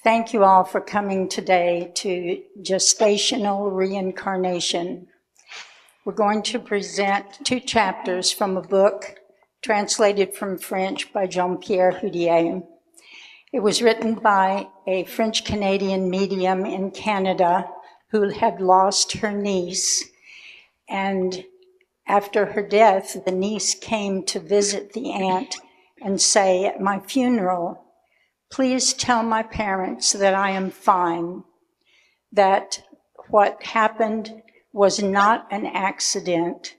Thank you all for coming today to Gestational Reincarnation. We're going to present 2 chapters from a book translated from French by Jean-Pierre Houdier. It was written by a French-Canadian medium in Canada who had lost her niece, and after her death, the niece came to visit the aunt and say, "At my funeral, please tell my parents that I am fine, that what happened was not an accident,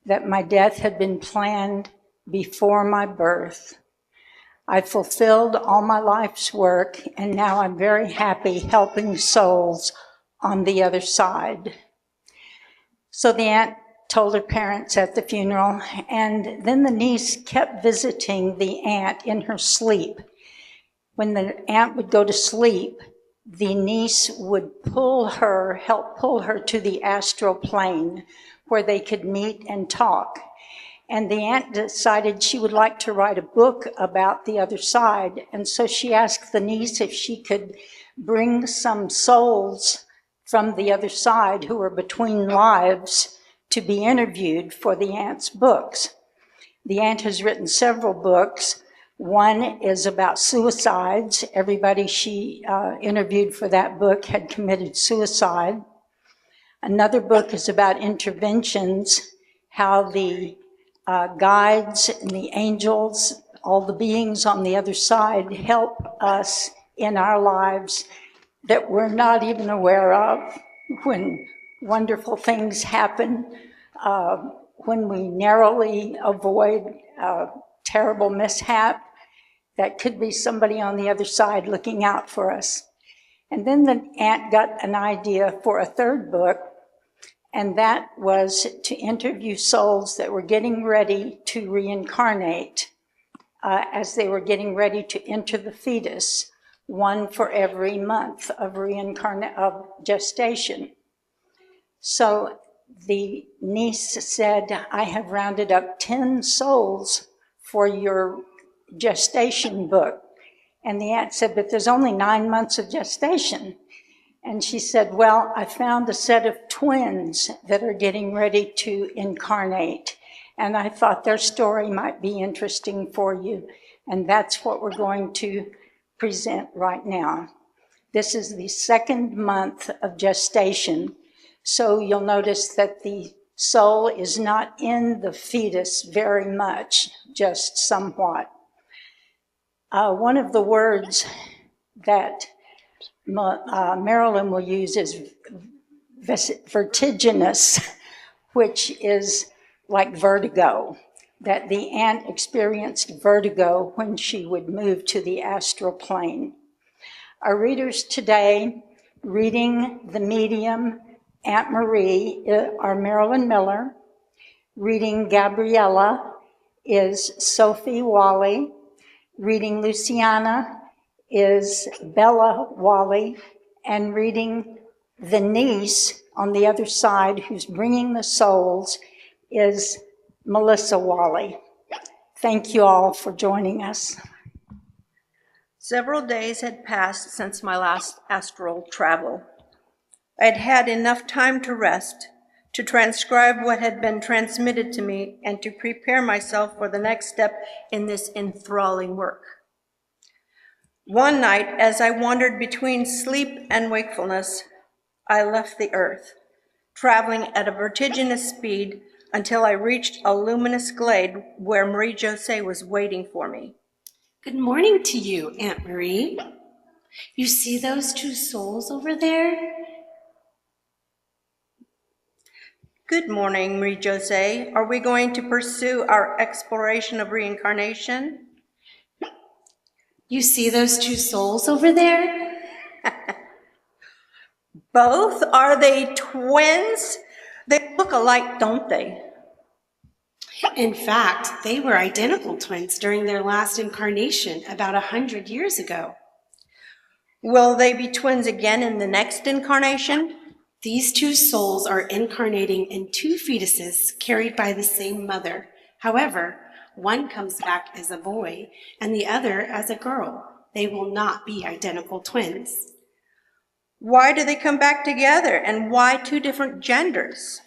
that my death had been planned before my birth. I fulfilled all my life's work, and now I'm very happy helping souls on the other side." So the aunt told her parents at the funeral, and then the niece kept visiting the aunt in her sleep. When the aunt would go to sleep, the niece would help pull her to the astral plane where they could meet and talk. And the aunt decided she would like to write a book about the other side. And so she asked the niece if she could bring some souls from the other side who were between lives to be interviewed for the aunt's books. The aunt has written several books. One is about suicides. Everybody she interviewed for that book had committed suicide. Another book is about interventions, how the guides and the angels, all the beings on the other side, help us in our lives that we're not even aware of when wonderful things happen, when we narrowly avoid a terrible mishap. That could be somebody on the other side looking out for us. And then the aunt got an idea for a 3rd book, and that was to interview souls that were getting ready to reincarnate as they were getting ready to enter the fetus, 1 for every month of gestation. So the niece said, "I have rounded up 10 souls for your gestation book." And the aunt said, "But there's only 9 months of gestation." And she said, "Well, I found a set of twins that are getting ready to incarnate, and I thought their story might be interesting for you." And that's what we're going to present right now. This is the 2nd month of gestation. So you'll notice that the soul is not in the fetus very much, just somewhat. One of the words that Marilyn will use is vertiginous, which is like vertigo, that the aunt experienced vertigo when she would move to the astral plane. Our readers today, reading the medium Aunt Marie, are Marilyn Miller. Reading Gabriella is Sophie Wally. Reading Luciana is Bella Wally. And reading the niece on the other side, who's bringing the souls, is Melissa Wally. Thank you all for joining us. Several days had passed since my last astral travel. I had had enough time to rest, to transcribe what had been transmitted to me, and to prepare myself for the next step in this enthralling work. One night, as I wandered between sleep and wakefulness, I left the earth, traveling at a vertiginous speed until I reached a luminous glade where Marie-José was waiting for me. Good morning to you, Aunt Marie. You see those 2 souls over there? Good morning, Marie-José. Are we going to pursue our exploration of reincarnation? You see those 2 souls over there? Both? Are they twins? They look alike, don't they? In fact, they were identical twins during their last incarnation about 100 years ago. Will they be twins again in the next incarnation? These 2 souls are incarnating in 2 fetuses carried by the same mother. However, one comes back as a boy and the other as a girl. They will not be identical twins. Why do they come back together, and why two different genders?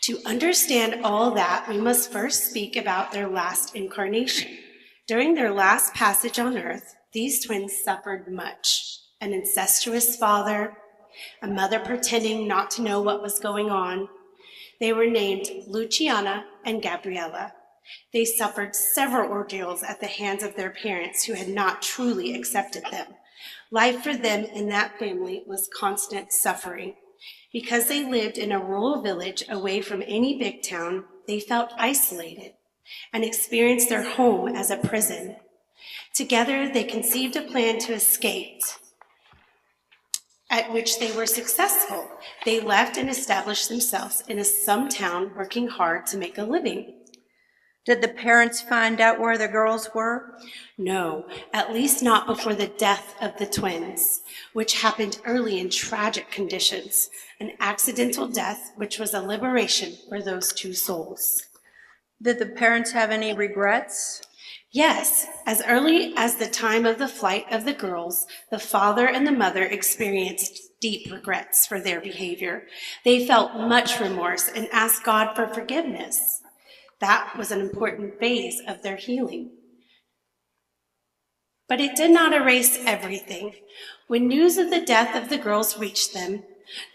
To understand all that, we must first speak about their last incarnation. During their last passage on earth, these twins suffered much. An incestuous father, a mother pretending not to know what was going on. They were named Luciana and Gabriella. They suffered several ordeals at the hands of their parents who had not truly accepted them. Life for them in that family was constant suffering. Because they lived in a rural village away from any big town, they felt isolated and experienced their home as a prison. Together, they conceived a plan to escape, at which they were successful. They left and established themselves in some town, working hard to make a living. Did the parents find out where the girls were? No, at least not before the death of the twins, which happened early in tragic conditions, an accidental death which was a liberation for those two souls. Did the parents have any regrets? Yes, as early as the time of the flight of the girls, the father and the mother experienced deep regrets for their behavior. They felt much remorse and asked God for forgiveness. That was an important phase of their healing. But it did not erase everything. When news of the death of the girls reached them,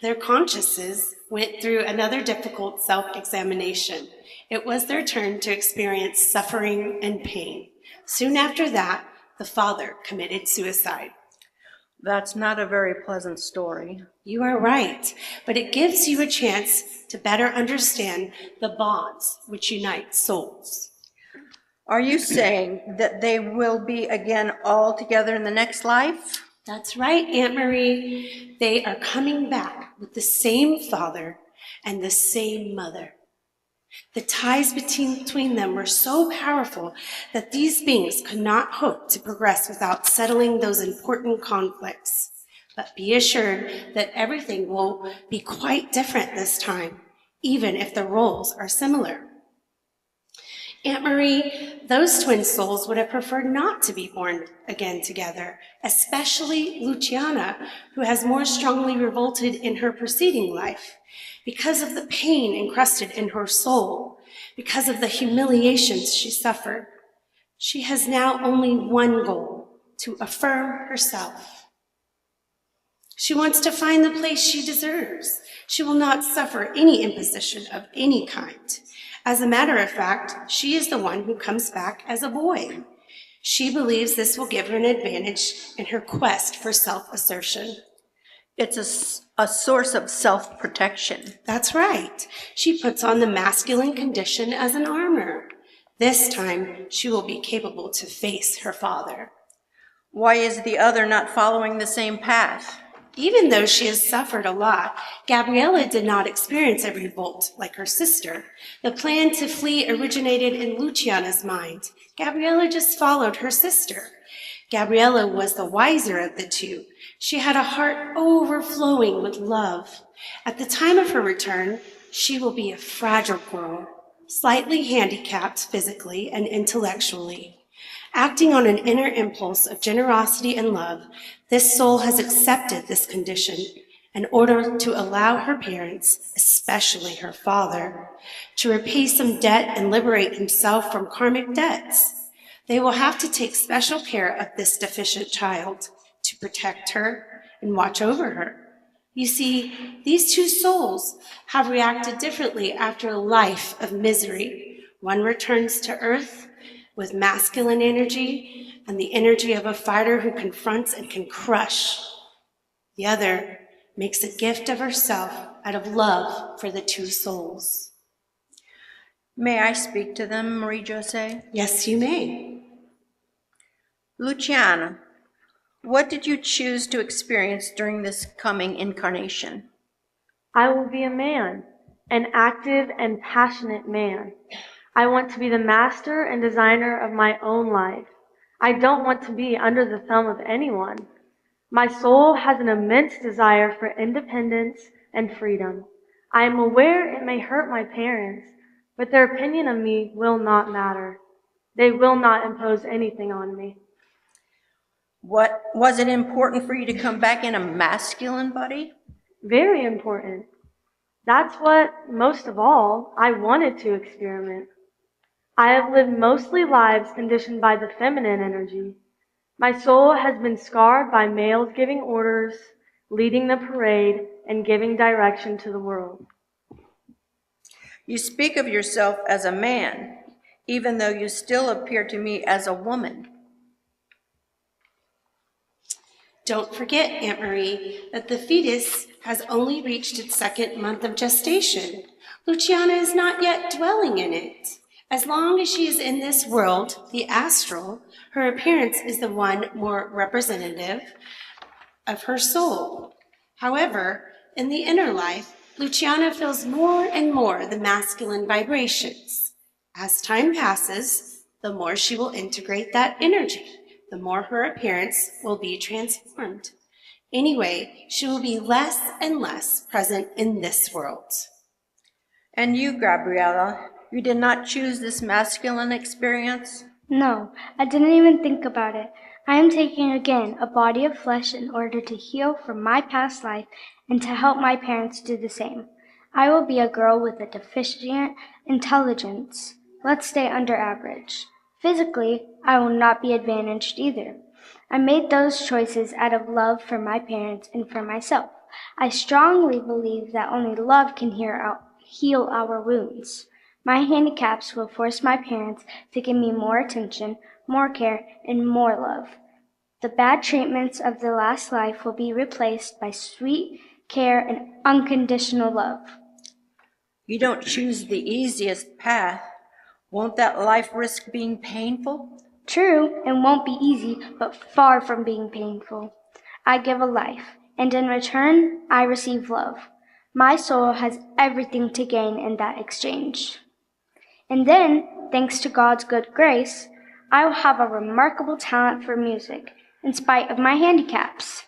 their consciences went through another difficult self-examination. It was their turn to experience suffering and pain. Soon after that, the father committed suicide. That's not a very pleasant story. You are right, but it gives you a chance to better understand the bonds which unite souls. Are you saying that they will be again all together in the next life? That's right, Aunt Marie. They are coming back with the same father and the same mother. The ties between them were so powerful that these beings could not hope to progress without settling those important conflicts. But be assured that everything will be quite different this time, even if the roles are similar. Aunt Marie, those twin souls would have preferred not to be born again together, especially Luciana, who has more strongly revolted in her preceding life, because of the pain encrusted in her soul, because of the humiliations she suffered. She has now only one goal, to affirm herself. She wants to find the place she deserves. She will not suffer any imposition of any kind. As a matter of fact, she is the one who comes back as a boy. She believes this will give her an advantage in her quest for self-assertion. It's a source of self-protection. That's right. She puts on the masculine condition as an armor. This time, she will be capable to face her father. Why is the other not following the same path? Even though she has suffered a lot, Gabriella did not experience a revolt like her sister. The plan to flee originated in Luciana's mind. Gabriella just followed her sister. Gabriella was the wiser of the two. She had a heart overflowing with love. At the time of her return, she will be a fragile girl, slightly handicapped physically and intellectually. Acting on an inner impulse of generosity and love, this soul has accepted this condition in order to allow her parents, especially her father, to repay some debt and liberate himself from karmic debts. They will have to take special care of this deficient child to protect her and watch over her. You see, these two souls have reacted differently after a life of misery. One returns to earth with masculine energy and the energy of a fighter who confronts and can crush. The other makes a gift of herself out of love for the two souls. May I speak to them, Marie-José? Yes, you may. Luciana, what did you choose to experience during this coming incarnation? I will be a man, an active and passionate man. I want to be the master and designer of my own life. I don't want to be under the thumb of anyone. My soul has an immense desire for independence and freedom. I am aware it may hurt my parents, but their opinion of me will not matter. They will not impose anything on me. What was it important for you to come back in a masculine body? Very important. That's what, most of all, I wanted to experiment. I have lived mostly lives conditioned by the feminine energy. My soul has been scarred by males giving orders, leading the parade, and giving direction to the world. You speak of yourself as a man, even though you still appear to me as a woman. Don't forget, Aunt Marie, that the fetus has only reached its 2nd month of gestation. Luciana is not yet dwelling in it. As long as she is in this world, the astral, her appearance is the one more representative of her soul. However, in the inner life, Luciana feels more and more the masculine vibrations. As time passes, the more she will integrate that energy, the more her appearance will be transformed. Anyway, she will be less and less present in this world. And you, Gabriella, you did not choose this masculine experience? No, I didn't even think about it. I am taking again a body of flesh in order to heal from my past life and to help my parents do the same. I will be a girl with a deficient intelligence. Let's stay under average. Physically, I will not be advantaged either. I made those choices out of love for my parents and for myself. I strongly believe that only love can heal our wounds. My handicaps will force my parents to give me more attention, more care, and more love. The bad treatments of the last life will be replaced by sweet care and unconditional love. You don't choose the easiest path. Won't that life risk being painful? True, it won't be easy, but far from being painful. I give a life, and in return, I receive love. My soul has everything to gain in that exchange. And then, thanks to God's good grace, I will have a remarkable talent for music, in spite of my handicaps.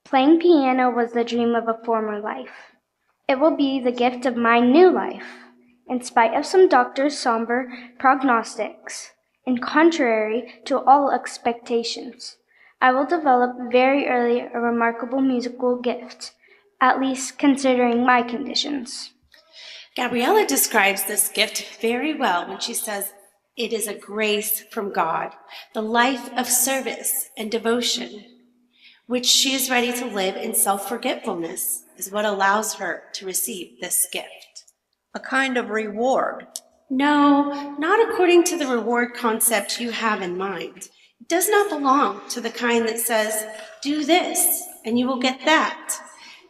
Playing piano was the dream of a former life. It will be the gift of my new life, in spite of some doctors' somber prognostics, and contrary to all expectations. I will develop very early a remarkable musical gift, at least considering my conditions. Gabriella describes this gift very well when she says, it is a grace from God, the life of service and devotion, which she is ready to live in self-forgetfulness, is what allows her to receive this gift. A kind of reward. No, not according to the reward concept you have in mind. It does not belong to the kind that says, do this and you will get that.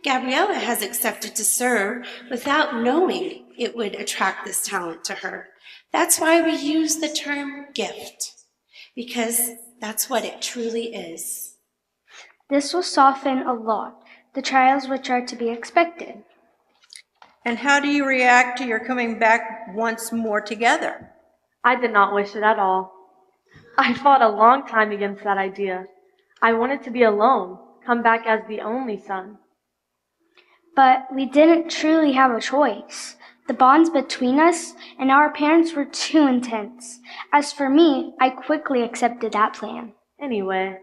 Gabriella has accepted to serve without knowing it would attract this talent to her. That's why we use the term gift, because that's what it truly is. This will soften a lot the trials which are to be expected. And how do you react to your coming back once more together? I did not wish it at all. I fought a long time against that idea. I wanted to be alone, come back as the only son. But we didn't truly have a choice. The bonds between us and our parents were too intense. As for me, I quickly accepted that plan. Anyway,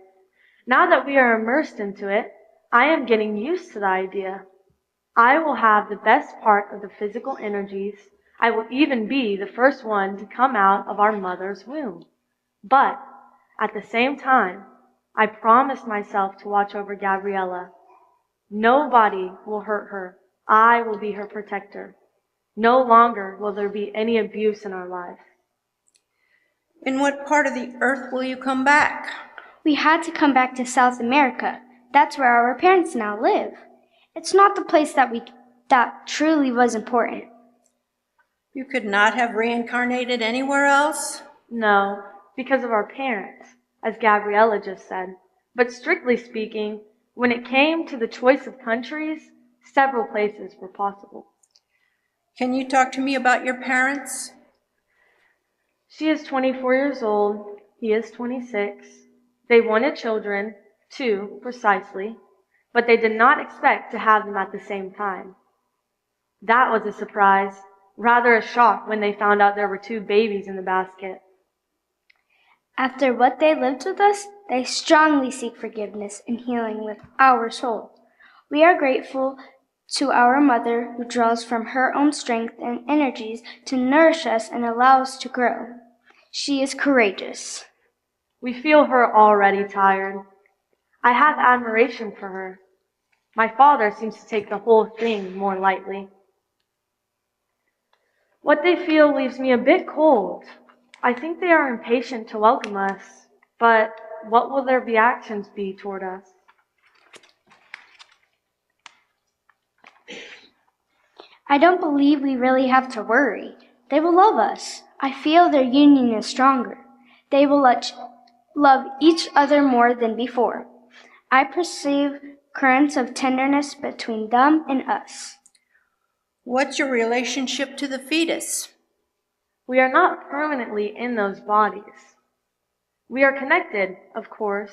now that we are immersed into it, I am getting used to the idea. I will have the best part of the physical energies. I will even be the first one to come out of our mother's womb. But at the same time, I promised myself to watch over Gabriella. Nobody will hurt her. I will be her protector. No longer will there be any abuse in our life. In what part of the earth will you come back? We had to come back to South America. That's where our parents now live. It's not the place that truly was important. You could not have reincarnated anywhere else? No, because of our parents, as Gabriella just said. But strictly speaking, when it came to the choice of countries, several places were possible. Can you talk to me about your parents? She is 24 years old. He is 26. They wanted children, 2 precisely, but they did not expect to have them at the same time. That was a surprise, rather a shock when they found out there were 2 babies in the basket. After what they lived with us, they strongly seek forgiveness and healing with our soul. We are grateful to our mother who draws from her own strength and energies to nourish us and allow us to grow. She is courageous. We feel her already tired. I have admiration for her. My father seems to take the whole thing more lightly. What they feel leaves me a bit cold. I think they are impatient to welcome us, but what will their reactions be toward us? I don't believe we really have to worry. They will love us. I feel their union is stronger. They will love each other more than before. I perceive currents of tenderness between them and us. What's your relationship to the fetus? We are not permanently in those bodies. We are connected, of course,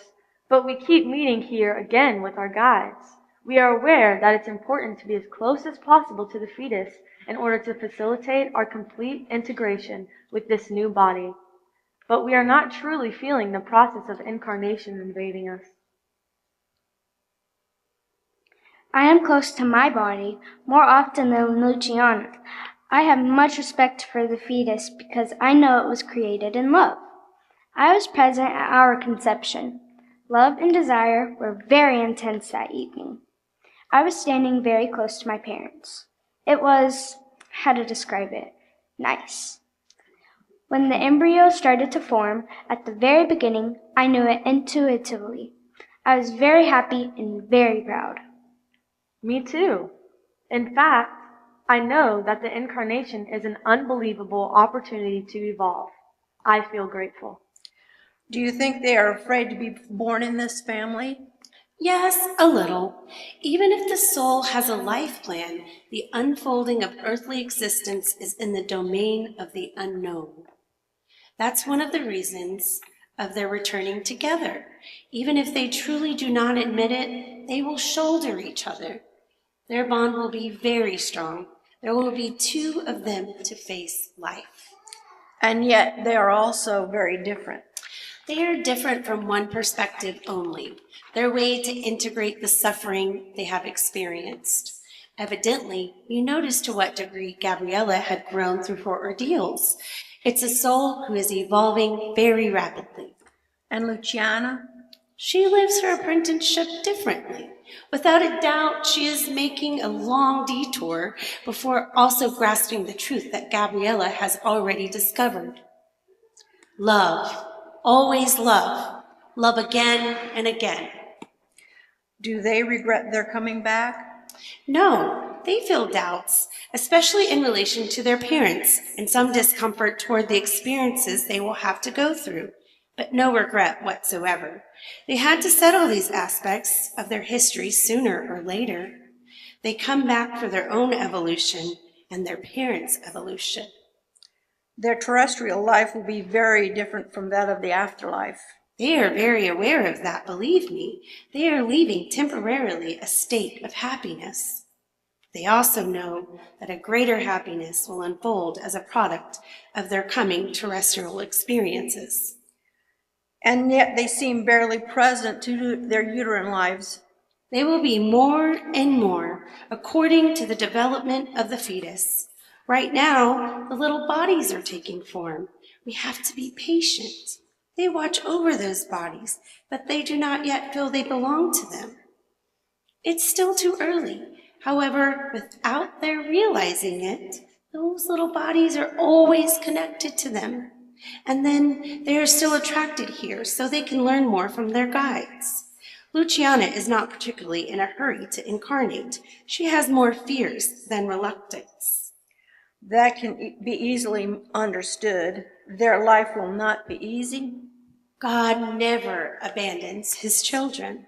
but we keep meeting here again with our guides. We are aware that it's important to be as close as possible to the fetus in order to facilitate our complete integration with this new body. But we are not truly feeling the process of incarnation invading us. I am close to my body more often than Luciana. I have much respect for the fetus because I know it was created in love. I was present at our conception. Love and desire were very intense that evening. I was standing very close to my parents. It was, how to describe it, nice. When the embryo started to form, at the very beginning, I knew it intuitively. I was very happy and very proud. Me too. In fact, I know that the incarnation is an unbelievable opportunity to evolve. I feel grateful. Do you think they are afraid to be born in this family? Yes, a little. Even if the soul has a life plan, the unfolding of earthly existence is in the domain of the unknown. That's one of the reasons of their returning together. Even if they truly do not admit it, they will shoulder each other. Their bond will be very strong. There will be two of them to face life. And yet they are also very different. They are different from one perspective only, their way to integrate the suffering they have experienced. Evidently, you noticed to what degree Gabriella had grown through her ordeals. It's a soul who is evolving very rapidly. And Luciana? She lives her apprenticeship differently. Without a doubt, she is making a long detour before also grasping the truth that Gabriella has already discovered. Love. Always love. Love again and again. Do they regret their coming back? No, they feel doubts, especially in relation to their parents, and some discomfort toward the experiences they will have to go through, but no regret whatsoever. They had to settle these aspects of their history sooner or later. They come back for their own evolution and their parents' evolution. Their terrestrial life will be very different from that of the afterlife. They are very aware of that, believe me. They are leaving temporarily a state of happiness. They also know that a greater happiness will unfold as a product of their coming terrestrial experiences. And yet they seem barely present to their uterine lives. They will be more and more according to the development of the fetus. Right now, the little bodies are taking form. We have to be patient. They watch over those bodies, but they do not yet feel they belong to them. It's still too early. However, without their realizing it, those little bodies are always connected to them. And then they are still attracted here so they can learn more from their guides. Luciana is not particularly in a hurry to incarnate. She has more fears than reluctance. That can be easily understood. Their life will not be easy. God never abandons his children.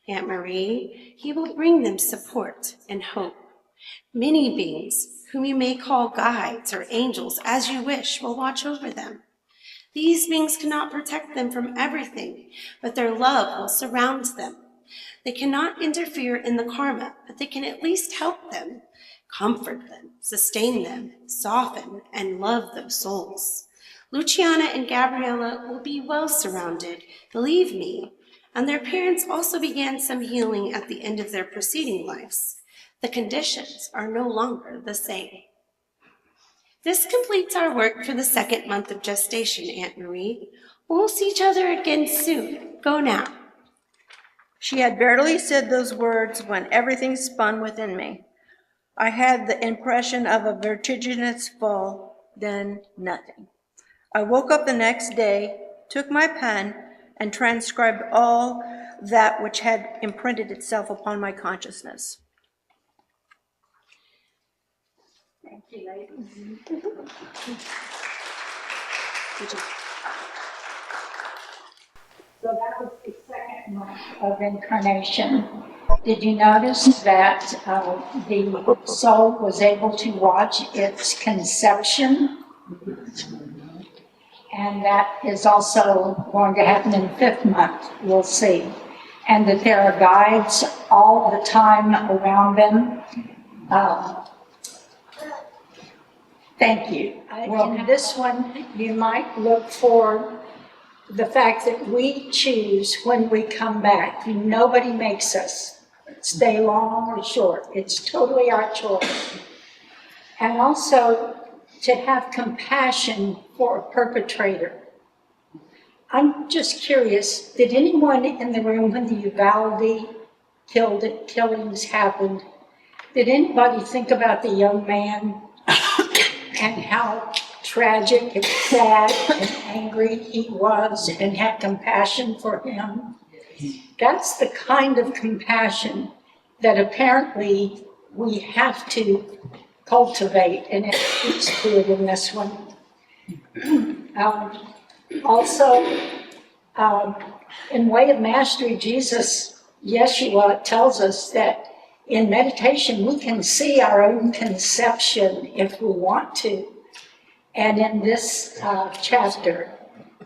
Aunt Marie, he will bring them support and hope. Many beings, whom you may call guides or angels as you wish, will watch over them. These beings cannot protect them from everything, but their love will surround them. They cannot interfere in the karma, but they can at least help them, comfort them, sustain them, soften, and love those souls. Luciana and Gabriella will be well surrounded, believe me, and their parents also began some healing at the end of their preceding lives. The conditions are no longer the same. This completes our work for the second month of gestation, Aunt Marie. We'll see each other again soon. Go now. She had barely said those words when everything spun within me. I had the impression of a vertiginous fall, then nothing. I woke up the next day, took my pen, and transcribed all that which had imprinted itself upon my consciousness. Thank you, ladies. So that was the second month of incarnation. Did you notice that the soul was able to watch its conception? And that is also going to happen in the fifth month, we'll see. And that there are guides all the time around them. Thank you. Well, in this one, you might look for the fact that we choose when we come back. Nobody makes us stay long or short. It's totally our choice. And also to have compassion for a perpetrator. I'm just curious, did anyone in the room when the Uvalde killings happened, did anybody think about the young man and how tragic and sad and angry he was and have compassion for him? That's the kind of compassion that apparently we have to cultivate, and it speaks to it in this one. Also, in Way of Mastery, Yeshua tells us that in meditation we can see our own conception if we want to. And in this chapter,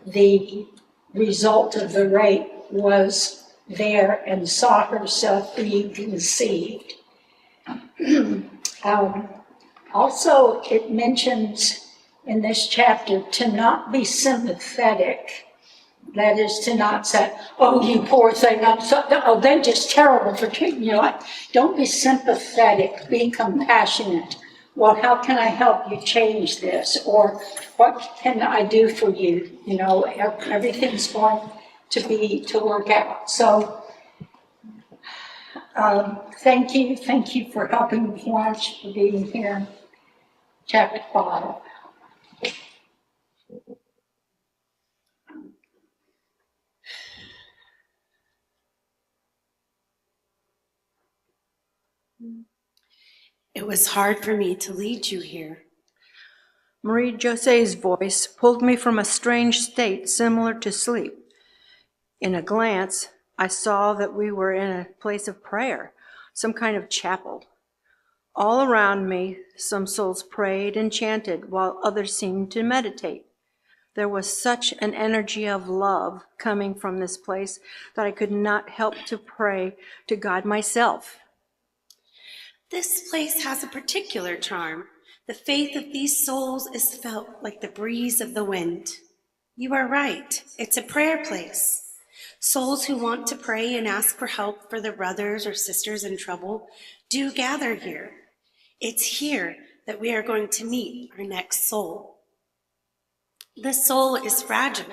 the result of the rape was there and saw herself being conceived. Also, it mentions in this chapter to not be sympathetic. That is to not say, oh, you poor thing, oh, they're just terrible for treating you like. Don't be sympathetic, be compassionate. Well, how can I help you change this? Or what can I do for you? You know, everything's going to work out. So, thank you for helping me lunch, for being here. Chapter 5. It was hard for me to lead you here. Marie-Jose's voice pulled me from a strange state similar to sleep. In a glance, I saw that we were in a place of prayer, some kind of chapel. All around me, some souls prayed and chanted, while others seemed to meditate. There was such an energy of love coming from this place that I could not help to pray to God myself. This place has a particular charm. The faith of these souls is felt like the breeze of the wind. You are right, it's a prayer place. Souls who want to pray and ask for help for their brothers or sisters in trouble do gather here. It's here that we are going to meet our next soul. This soul is fragile,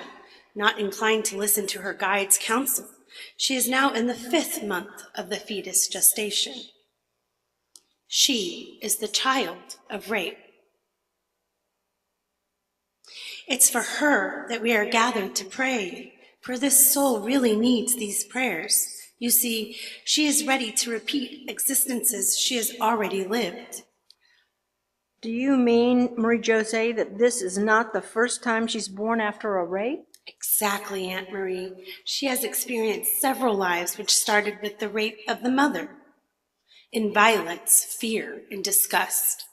not inclined to listen to her guide's counsel. She is now in the 5th month of the fetus gestation. She is the child of rape. It's for her that we are gathered to pray, for this soul really needs these prayers. You see, she is ready to repeat existences she has already lived. Do you mean, Marie-Jose, that this is not the first time she's born after a rape? Exactly, Aunt Marie. She has experienced several lives which started with the rape of the mother. In violence, fear, and disgust.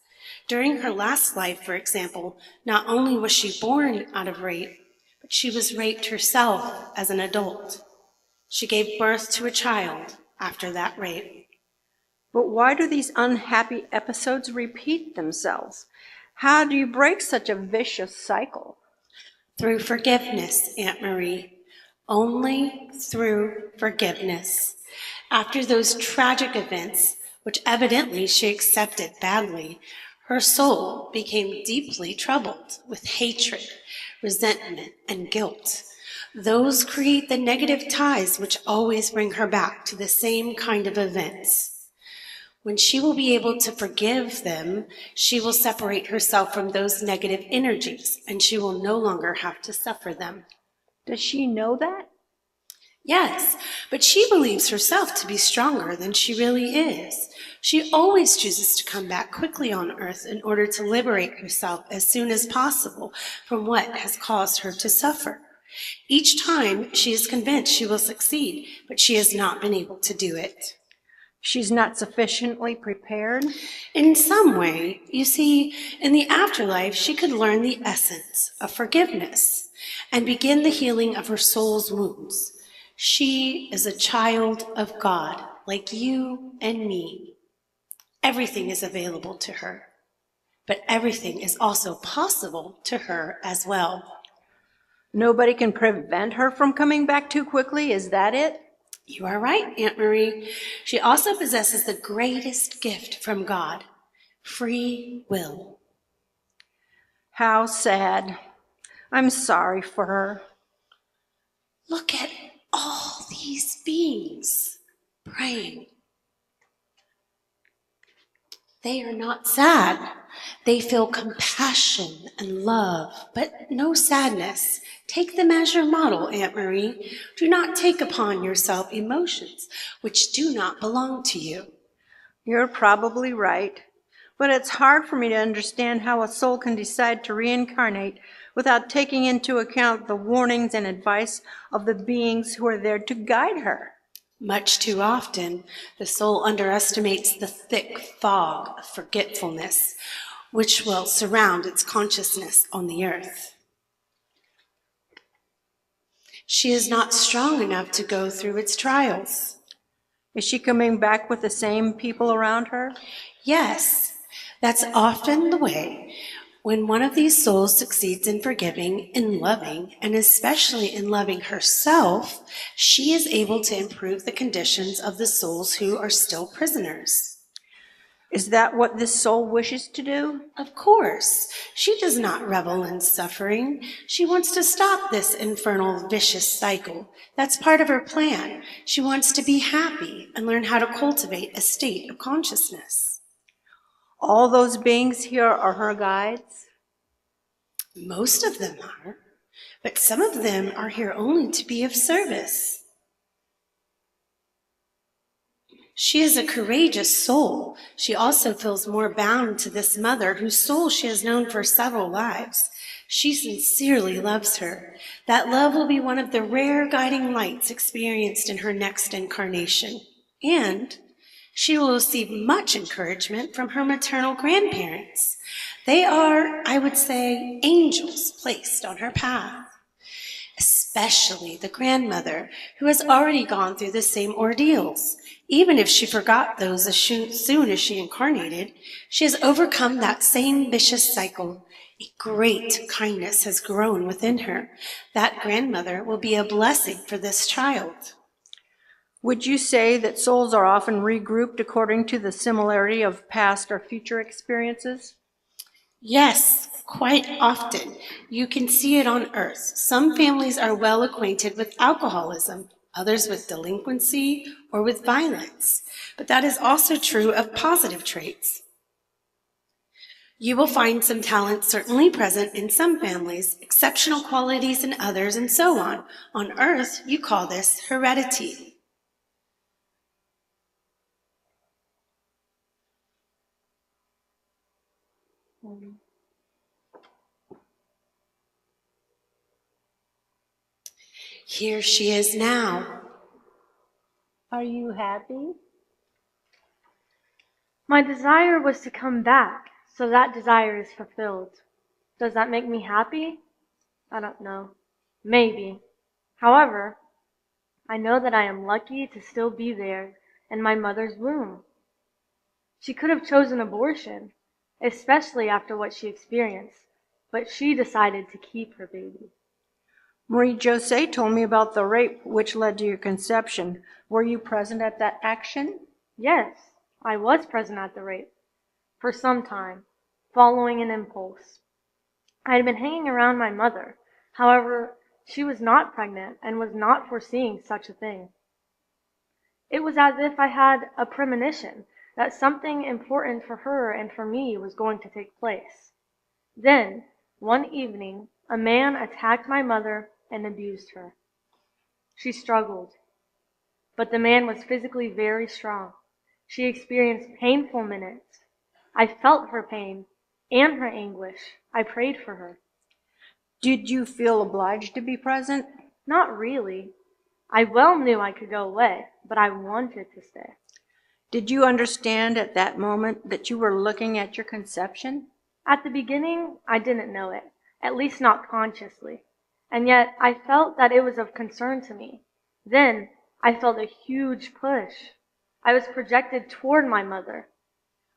During her last life, for example, not only was she born out of rape, but she was raped herself as an adult. She gave birth to a child after that rape. But why do these unhappy episodes repeat themselves? How do you break such a vicious cycle? Through forgiveness, Aunt Marie. Only through forgiveness. After those tragic events, which evidently she accepted badly, her soul became deeply troubled with hatred, resentment, and guilt. Those create the negative ties which always bring her back to the same kind of events. When she will be able to forgive them, she will separate herself from those negative energies, and she will no longer have to suffer them. Does she know that? Yes, but she believes herself to be stronger than she really is. She always chooses to come back quickly on Earth in order to liberate herself as soon as possible from what has caused her to suffer. Each time she is convinced she will succeed, but she has not been able to do it. She's not sufficiently prepared? In some way, you see, in the afterlife, she could learn the essence of forgiveness and begin the healing of her soul's wounds. She is a child of God, like you and me. Everything is available to her, but everything is also possible to her as well. Nobody can prevent her from coming back too quickly, is that it? You are right, Aunt Marie. She also possesses the greatest gift from God, free will. How sad. I'm sorry for her. Look at all these beings praying. They are not sad. They feel compassion and love, but no sadness. Take them as your model, Aunt Marie. Do not take upon yourself emotions which do not belong to you. You're probably right. But it's hard for me to understand how a soul can decide to reincarnate without taking into account the warnings and advice of the beings who are there to guide her. Much too often, the soul underestimates the thick fog of forgetfulness which will surround its consciousness on the earth. She is not strong enough to go through its trials. Is she coming back with the same people around her? Yes, that's often the way. When one of these souls succeeds in forgiving, in loving, and especially in loving herself, she is able to improve the conditions of the souls who are still prisoners. Is that what this soul wishes to do? Of course, she does not revel in suffering. She wants to stop this infernal, vicious cycle. That's part of her plan. She wants to be happy and learn how to cultivate a state of consciousness. All those beings here are her guides? Most of them are, but some of them are here only to be of service. She is a courageous soul. She also feels more bound to this mother whose soul she has known for several lives. She sincerely loves her. That love will be one of the rare guiding lights experienced in her next incarnation. And she will receive much encouragement from her maternal grandparents. They are, I would say, angels placed on her path. Especially the grandmother, who has already gone through the same ordeals. Even if she forgot those as soon as she incarnated, she has overcome that same vicious cycle. A great kindness has grown within her. That grandmother will be a blessing for this child. Would you say that souls are often regrouped according to the similarity of past or future experiences? Yes, quite often. You can see it on Earth. Some families are well acquainted with alcoholism, others with delinquency or with violence. But that is also true of positive traits. You will find some talent certainly present in some families, exceptional qualities in others, and so on. On Earth, you call this heredity. Here she is now. Are you happy? My desire was to come back, so that desire is fulfilled. Does that make me happy? I don't know. Maybe. However, I know that I am lucky to still be there in my mother's womb. She could have chosen abortion, especially after what she experienced, but she decided to keep her baby. Marie Jose told me about the rape which led to your conception. Were you present at that action? Yes, I was present at the rape. For some time, following an impulse. I had been hanging around my mother. However, she was not pregnant and was not foreseeing such a thing. It was as if I had a premonition that something important for her and for me was going to take place. Then, one evening, a man attacked my mother and abused her. She struggled, but the man was physically very strong. She experienced painful minutes. I felt her pain and her anguish. I prayed for her. Did you feel obliged to be present? Not really. I well knew I could go away, but I wanted to stay. Did you understand at that moment that you were looking at your conception? At the beginning, I didn't know it, at least not consciously. And yet, I felt that it was of concern to me. Then, I felt a huge push. I was projected toward my mother.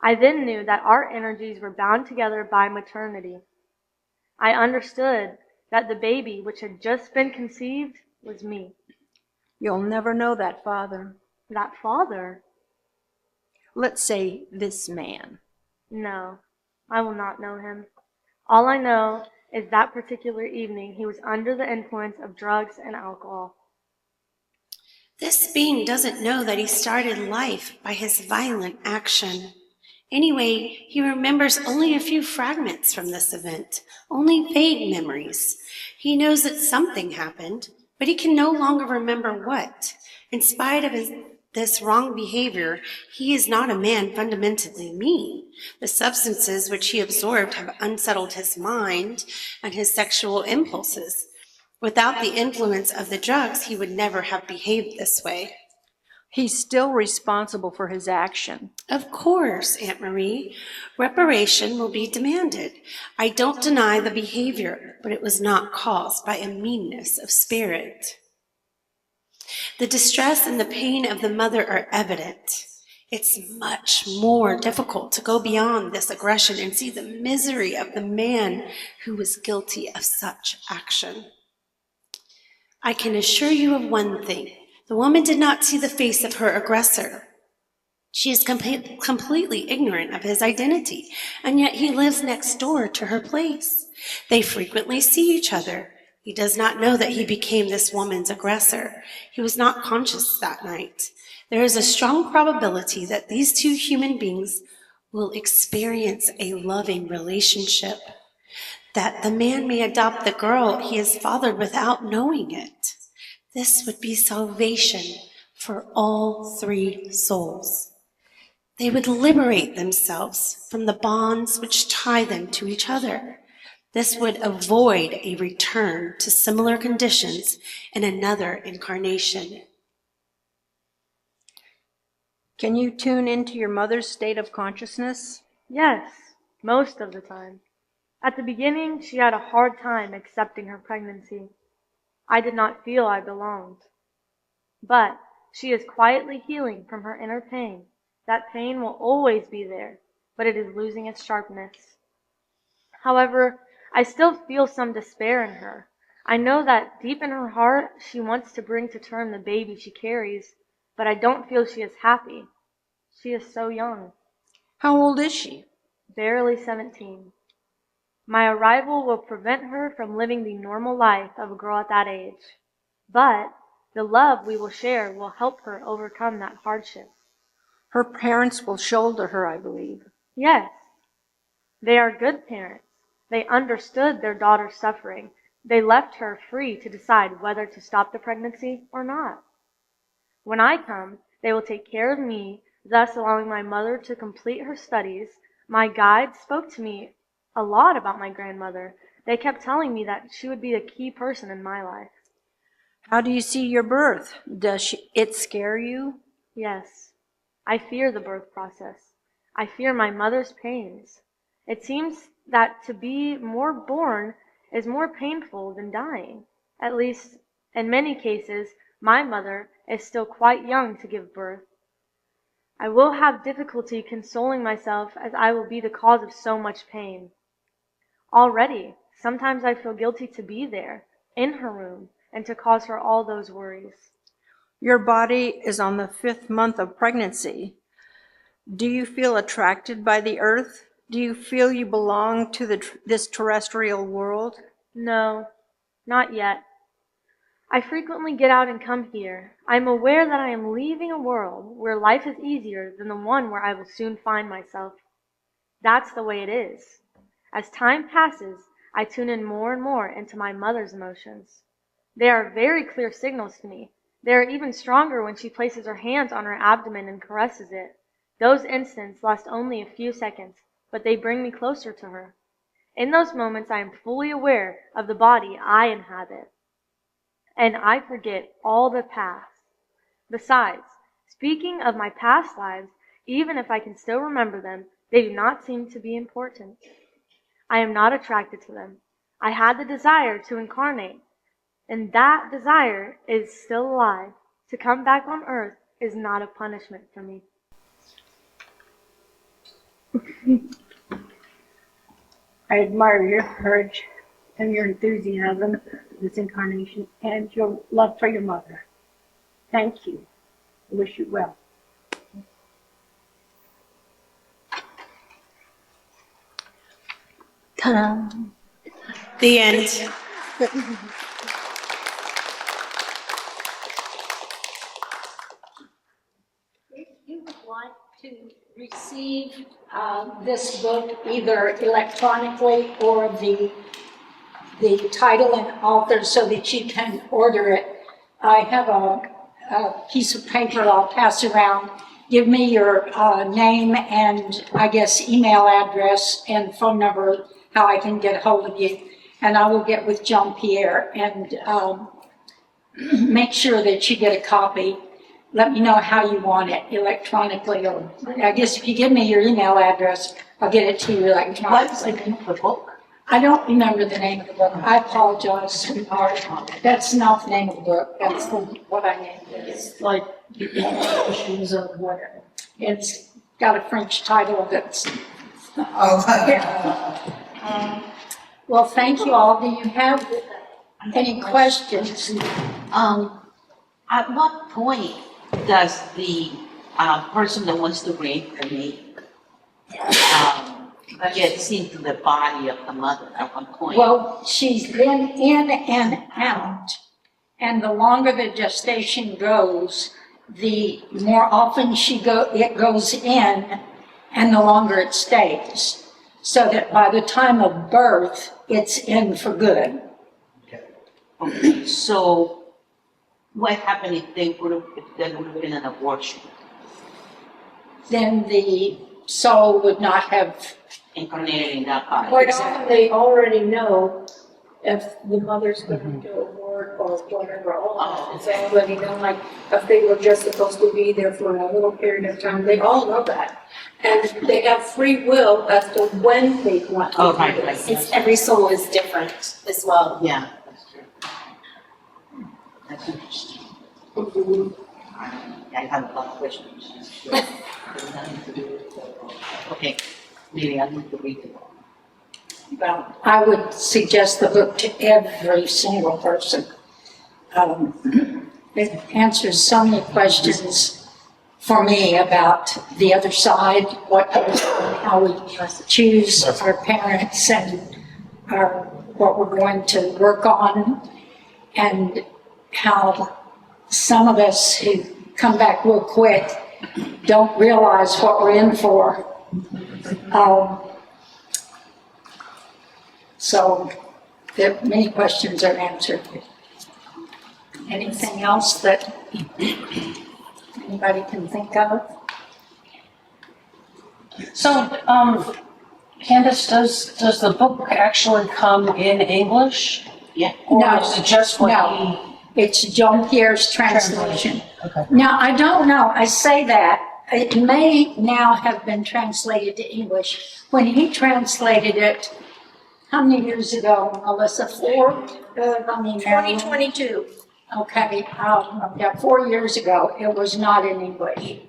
I then knew that our energies were bound together by maternity. I understood that the baby which had just been conceived was me. You'll never know that father. That father? Let's say this man. No, I will not know him. All I know is that particular evening he was under the influence of drugs and alcohol. This being doesn't know that he started life by his violent action. Anyway, he remembers only a few fragments from this event, only vague memories. He knows that something happened, but he can no longer remember what. In spite of this wrong behavior, he is not a man fundamentally mean. The substances which he absorbed have unsettled his mind and his sexual impulses. Without the influence of the drugs, he would never have behaved this way. He's still responsible for his action. Of course, Aunt Marie. Reparation will be demanded. I don't deny the behavior, but it was not caused by a meanness of spirit. The distress and the pain of the mother are evident. It's much more difficult to go beyond this aggression and see the misery of the man who was guilty of such action. I can assure you of one thing. The woman did not see the face of her aggressor. She is completely ignorant of his identity, and yet he lives next door to her place. They frequently see each other. He does not know that he became this woman's aggressor. He was not conscious that night. There is a strong probability that these two human beings will experience a loving relationship, that the man may adopt the girl he has fathered without knowing it. This would be salvation for all three souls. They would liberate themselves from the bonds which tie them to each other. This would avoid a return to similar conditions in another incarnation. Can you tune into your mother's state of consciousness? Yes, most of the time. At the beginning, she had a hard time accepting her pregnancy. I did not feel I belonged. But she is quietly healing from her inner pain. That pain will always be there, but it is losing its sharpness. However, I still feel some despair in her. I know that deep in her heart, she wants to bring to term the baby she carries, but I don't feel she is happy. She is so young. How old is she? Barely 17. My arrival will prevent her from living the normal life of a girl at that age. But the love we will share will help her overcome that hardship. Her parents will shoulder her, I believe. Yes, they are good parents. They understood their daughter's suffering. They left her free to decide whether to stop the pregnancy or not. When I come, they will take care of me, thus allowing my mother to complete her studies. My guide spoke to me a lot about my grandmother. They kept telling me that she would be a key person in my life. How do you see your birth? Does it scare you? Yes, I fear the birth process. I fear my mother's pains. It seems that to be born is more painful than dying. At least, in many cases, my mother is still quite young to give birth. I will have difficulty consoling myself as I will be the cause of so much pain. Already, sometimes I feel guilty to be there, in her womb and to cause her all those worries. Your body is on the 5th month of pregnancy. Do you feel attracted by the earth? Do you feel you belong to this terrestrial world? No, not yet. I frequently get out and come here. I am aware that I am leaving a world where life is easier than the one where I will soon find myself. That's the way it is. As time passes, I tune in more and more into my mother's emotions. They are very clear signals to me. They are even stronger when she places her hands on her abdomen and caresses it. Those instants last only a few seconds, but they bring me closer to her. In those moments, I am fully aware of the body I inhabit, and I forget all the past. Besides, speaking of my past lives, even if I can still remember them, they do not seem to be important. I am not attracted to them. I had the desire to incarnate, and that desire is still alive. To come back on earth is not a punishment for me. I admire your courage and your enthusiasm for this incarnation and your love for your mother. Thank you. I wish you well. Ta-da. The end. If you would like to receive this book either electronically or the title and author so that you can order it, I have a piece of paper I'll pass around. Give me your name and I guess email address and phone number, how I can get hold of you. And I will get with Jean Pierre and make sure that you get a copy. Let me know how you want it, electronically, or I guess if you give me your email address, I'll get it to you electronically. What's the name of the book? I don't remember the name of the book. I apologize, sweetheart. That's not the name of the book. That's what I named it. It's like Issues of Where. It's got a French title that's... Well, thank you all. Do you have any questions? At what point does the person that wants to reincarnate gets into the body of the mother at one point? Well, she's been in and out, and the longer the gestation goes, the more often it goes in, and the longer it stays. So that by the time of birth, it's in for good. Okay, so what happened if there would have been an abortion? Then the soul would not have... Incarnated in that body? Quite often, they already know if the mother's going to abort or whatever, all of that. It's already known, like, if they were just supposed to be there for a little period of time, they all know that. And they have free will as to when they want to Oh, do right, this. right. Every soul is different as well. Yeah, that's true. That's interesting. I have a lot of questions. Okay, maybe I need to read it. Well, I would suggest the book to every single person. It answers so many questions for me about the other side, how we choose our parents and what we're going to work on, and how some of us who come back real quick don't realize what we're in for. So many questions are answered. Anything else that anybody can think of? So, Candace, does the book actually come in English? Yeah. Or No, is it just what no. It's Jean Pierre's translation. Okay. Now, I don't know, I say that, it may now have been translated to English. When he translated it, how many years ago, Melissa? 4? I mean, 2022. Okay, yeah, 4 years ago, it was not in English.